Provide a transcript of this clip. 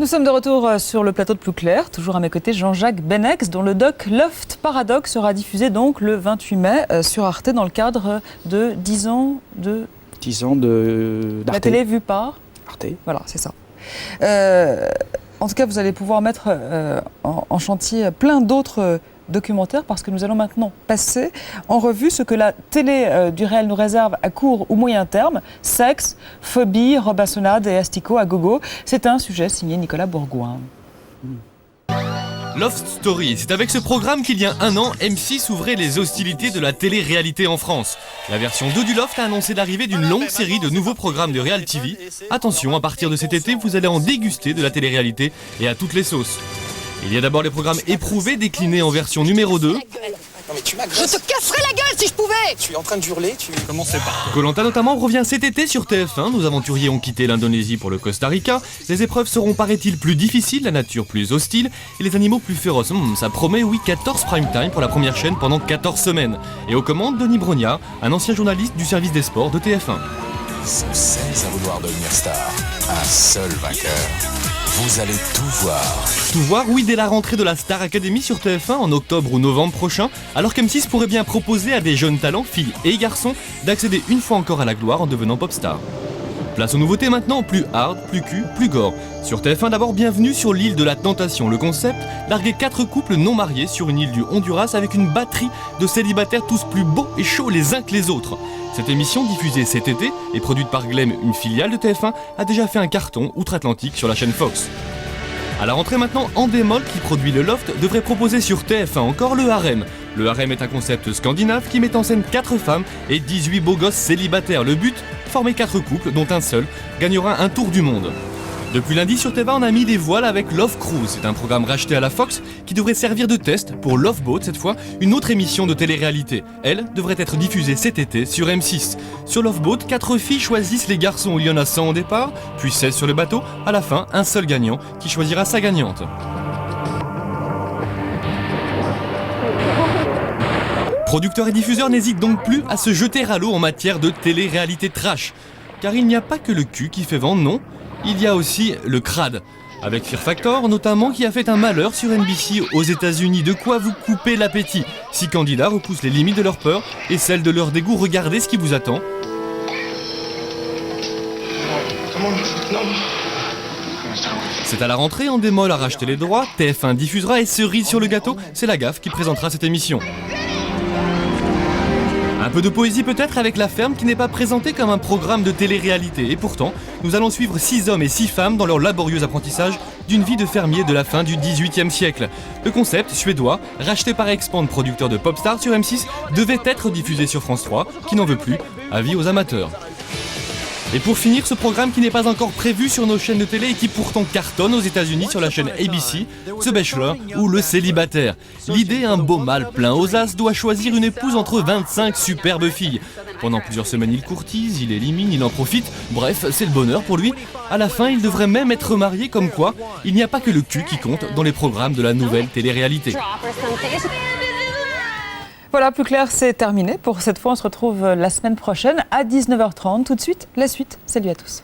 Nous sommes de retour sur le plateau de Plus Clair, toujours à mes côtés Jean-Jacques Benex, dont le doc Loft Paradox sera diffusé donc le 28 mai sur Arte dans le cadre de 10 ans de... 10 ans d'Arte. La télé vue par Arte. Voilà, c'est ça. En tout cas, vous allez pouvoir mettre en chantier plein d'autres documentaires parce que nous allons maintenant passer en revue ce que la télé du réel nous réserve à court ou moyen terme. Sexe, phobie, robassonnade et asticots à gogo. C'est un sujet signé Nicolas Bourgoin. Loft Story, c'est avec ce programme qu'il y a un an, M6 ouvrait les hostilités de la télé-réalité en France. La version 2 du Loft a annoncé l'arrivée d'une longue série de nouveaux programmes de Real TV. Attention, à partir de cet été, vous allez en déguster de la télé-réalité et à toutes les sauces. Il y a d'abord les programmes éprouvés déclinés en version numéro 2. Non mais tu m'agresses. Je te casserais la gueule si je pouvais. Tu es en train de hurler, Commencez par... Koh-Lanta notamment revient cet été sur TF1. Nos aventuriers ont quitté l'Indonésie pour le Costa Rica. Les épreuves seront, paraît-il, plus difficiles, la nature plus hostile et les animaux plus féroces. Ça promet, oui, 14 prime time pour la première chaîne pendant 14 semaines. Et aux commandes, Denis Brognard, un ancien journaliste du service des sports de TF1. Ils sont 16 à vouloir devenir star. Un seul vainqueur. Vous allez tout voir. Tout voir, oui, dès la rentrée de la Star Academy sur TF1 en octobre ou novembre prochain, alors qu'M6 pourrait bien proposer à des jeunes talents, filles et garçons, d'accéder une fois encore à la gloire en devenant pop star. Place aux nouveautés maintenant, plus hard, plus cul, plus gore. Sur TF1 d'abord, bienvenue sur l'île de la Tentation. Le concept, larguer 4 couples non mariés sur une île du Honduras avec une batterie de célibataires tous plus beaux et chauds les uns que les autres. Cette émission, diffusée cet été et produite par Glem, une filiale de TF1, a déjà fait un carton outre-Atlantique sur la chaîne Fox. À la rentrée maintenant, Endemol, qui produit le Loft, devrait proposer sur TF1 encore le harem. Le harem est un concept scandinave qui met en scène 4 femmes et 18 beaux gosses célibataires. Le but, former 4 couples, dont un seul gagnera un tour du monde. Depuis lundi sur TV, on a mis des voiles avec Love Cruise. C'est un programme racheté à la Fox qui devrait servir de test pour Love Boat, cette fois, une autre émission de télé-réalité. Elle devrait être diffusée cet été sur M6. Sur Love Boat, 4 filles choisissent les garçons. Il y en a 100 au départ, puis 16 sur le bateau. À la fin, un seul gagnant qui choisira sa gagnante. Producteurs et diffuseurs n'hésitent donc plus à se jeter à l'eau en matière de télé-réalité trash. Car il n'y a pas que le cul qui fait vendre, non. Il y a aussi le crade, avec Fear Factor notamment qui a fait un malheur sur NBC aux États-Unis. De quoi vous couper l'appétit. 6 candidats repoussent les limites de leur peur et celles de leur dégoût. Regardez ce qui vous attend. C'est à la rentrée, Endemol a racheté les droits, TF1 diffusera et cerise sur le gâteau, c'est la gaffe qui présentera cette émission. Un peu de poésie peut-être avec La Ferme qui n'est pas présentée comme un programme de télé-réalité. Et pourtant, nous allons suivre 6 hommes et 6 femmes dans leur laborieux apprentissage d'une vie de fermier de la fin du XVIIIe siècle. Le concept, suédois, racheté par Expand, producteur de Popstar sur M6, devait être diffusé sur France 3, qui n'en veut plus. Avis aux amateurs. Et pour finir, ce programme qui n'est pas encore prévu sur nos chaînes de télé et qui pourtant cartonne aux États-Unis sur la chaîne ABC, The Bachelor ou Le Célibataire. L'idée, un beau mâle plein aux as doit choisir une épouse entre 25 superbes filles. Pendant plusieurs semaines, il courtise, il élimine, il en profite. Bref, c'est le bonheur pour lui. À la fin, il devrait même être marié, comme quoi il n'y a pas que le cul qui compte dans les programmes de la nouvelle télé-réalité. Voilà, Plus Clair, c'est terminé. Pour cette fois, on se retrouve la semaine prochaine à 19h30. Tout de suite, la suite. Salut à tous.